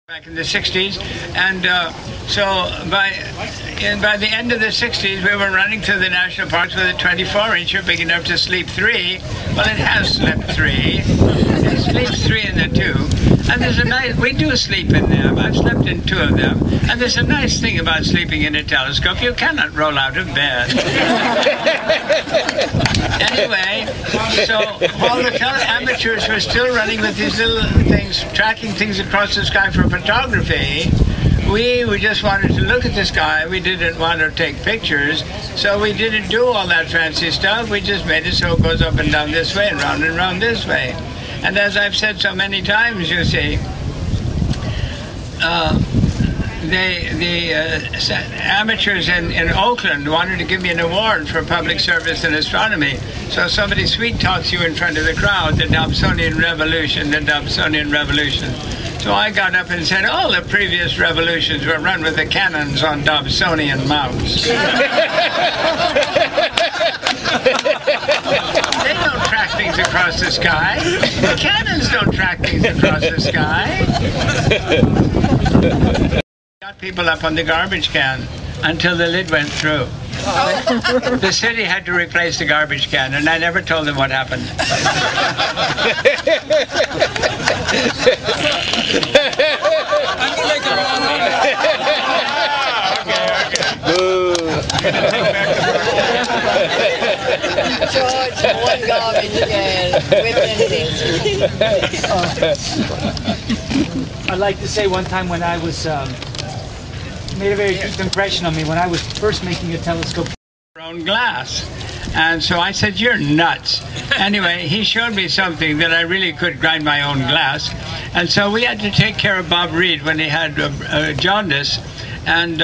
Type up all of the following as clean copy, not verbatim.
Back in the 60s, and so by the end of the 60s, we were running through the national parks with a 24-incher big enough to sleep 3. Well, it has slept 3. It sleeps 3 in the 2. And there's a nice, we do sleep in them. I've slept in 2 of them. And there's a nice thing about sleeping in a telescope. You cannot roll out of bed. Anyway, so all the amateurs were still running with these little things, tracking things across the sky for photography. We just wanted to look at the sky. We didn't want to take pictures, so we didn't do all that fancy stuff. We just made it so it goes up and down this way and round this way. And as I've said so many times, you see, the amateurs in Oakland wanted to give me an award for public service in astronomy. So somebody sweet talks you in front of the crowd, the Dobsonian revolution, the Dobsonian revolution. So I got up and said, all the previous revolutions were run with the cannons on Dobsonian mounts. They don't track things across the sky. The cannons don't track things across the sky. Got people up on the garbage can until the lid went through. The city had to replace the garbage can, and I never told them what happened. George, one garbage can I'd like to say one time when I was made a very deep impression on me when I was first making a telescope. Own glass. And so I said, you're nuts. Anyway, he showed me something that I really could grind my own glass. And so we had to take care of Bob Reed when he had jaundice. And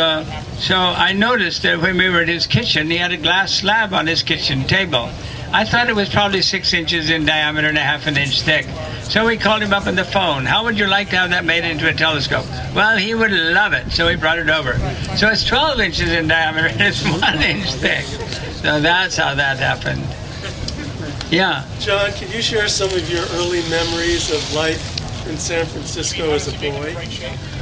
so I noticed that when we were in his kitchen, he had a glass slab on his kitchen table. I thought it was probably 6 inches in diameter and a half an inch thick. So we called him up on the phone. How would you like to have that made into a telescope? Well, he would love it. So he brought it over. So it's 12 inches in diameter and it's 1 inch thick. So that's how that happened. Yeah. John, can you share some of your early memories of life in San Francisco as a boy?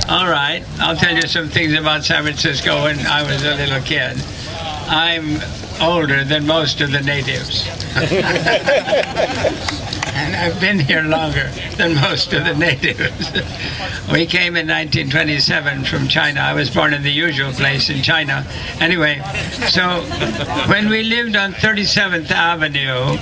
All right. I'll tell you some things about San Francisco when I was a little kid. I'm older than most of the natives. And I've been here longer than most of the natives. We came in 1927 from China. I was born in the usual place in China. Anyway, so when we lived on 37th Avenue,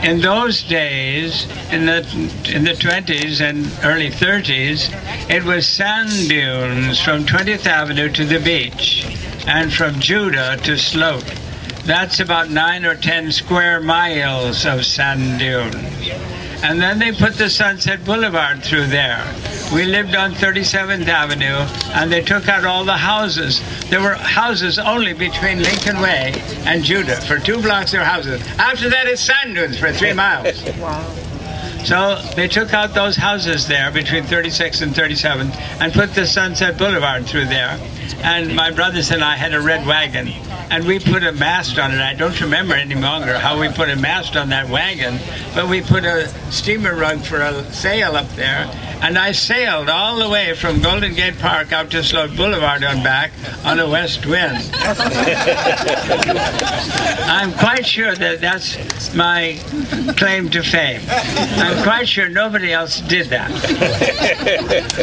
in those days, in the 20s and early 30s, it was sand dunes from 20th Avenue to the beach, and from Judah to Sloat. That's about 9 or 10 square miles of sand dunes. And then they put the Sunset Boulevard through there. We lived on 37th Avenue, and they took out all the houses. There were houses only between Lincoln Way and Judah. For 2 blocks, there were houses. After that, it's sand dunes for 3 miles. Wow. So they took out those houses there between 36th and 37th and put the Sunset Boulevard through there. And my brothers and I had a red wagon, and we put a mast on it. I don't remember any longer how we put a mast on that wagon, but we put a steamer rug for a sail up there, and I sailed all the way from Golden Gate Park out to Sloat Boulevard and back on a west wind. I'm quite sure that that's my claim to fame. I'm quite sure nobody else did that.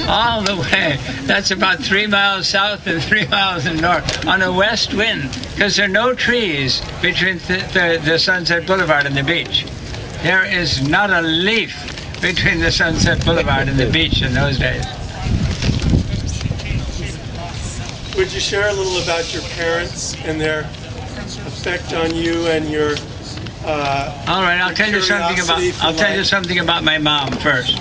All the way. That's about 3 miles south and 3 miles north on a west wind, because there are no trees between the Sunset Boulevard and the beach. There is not a leaf between the Sunset Boulevard and the beach in those days. Would you share a little about your parents and their effect on you and your all right, I'll tell you something about my mom first.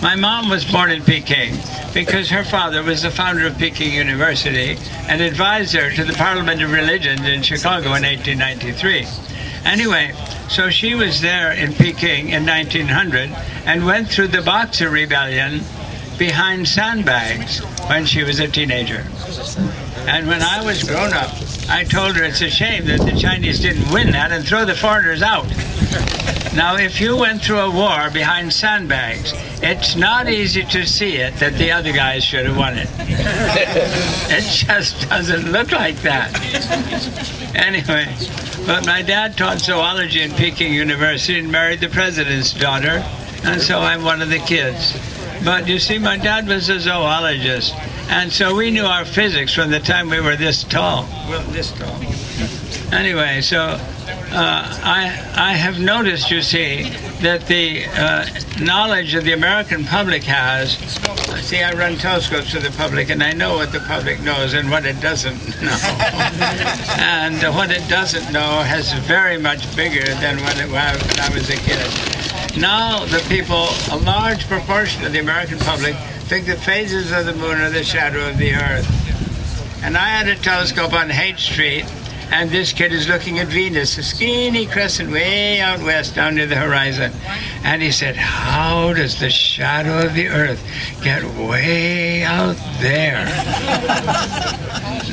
My mom was born in Peking because her father was the founder of Peking University and advisor to the Parliament of Religions in Chicago in 1893. Anyway, so she was there in Peking in 1900 and went through the Boxer Rebellion behind sandbags when she was a teenager. And when I was grown up, I told her it's a shame that the Chinese didn't win that and throw the foreigners out. Now, if you went through a war behind sandbags, it's not easy to see it that the other guys should have won it. It just doesn't look like that. Anyway, but my dad taught zoology in Peking University and married the president's daughter, and so I'm one of the kids. But you see, my dad was a zoologist, and so we knew our physics from the time we were this tall. Well, this tall. Anyway, so I have noticed, you see, that the knowledge that the American public has, see, I run telescopes to the public, and I know what the public knows and what it doesn't know. And what it doesn't know has very much bigger than when I was a kid. Now the people, a large proportion of the American public, think the phases of the moon are the shadow of the Earth. And I had a telescope on Haight Street, and this kid is looking at Venus, a skinny crescent way out west down near the horizon. And he said, how does the shadow of the Earth get way out there?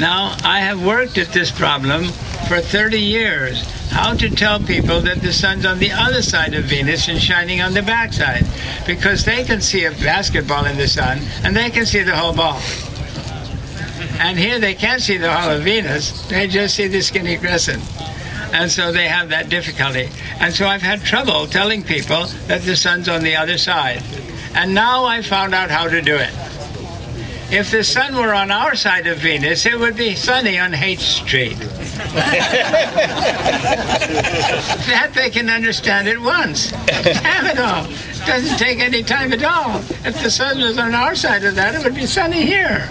Now, I have worked at this problem for 30 years, how to tell people that the sun's on the other side of Venus and shining on the backside, because they can see a basketball in the sun, and they can see the whole ball. And here they can't see the whole of Venus, they just see the skinny crescent. And so they have that difficulty. And so I've had trouble telling people that the sun's on the other side. And now I found out how to do it. If the sun were on our side of Venus, it would be sunny on Haight Street. That they can understand at once. Damn it all. It doesn't take any time at all. If the sun was on our side of that, it would be sunny here.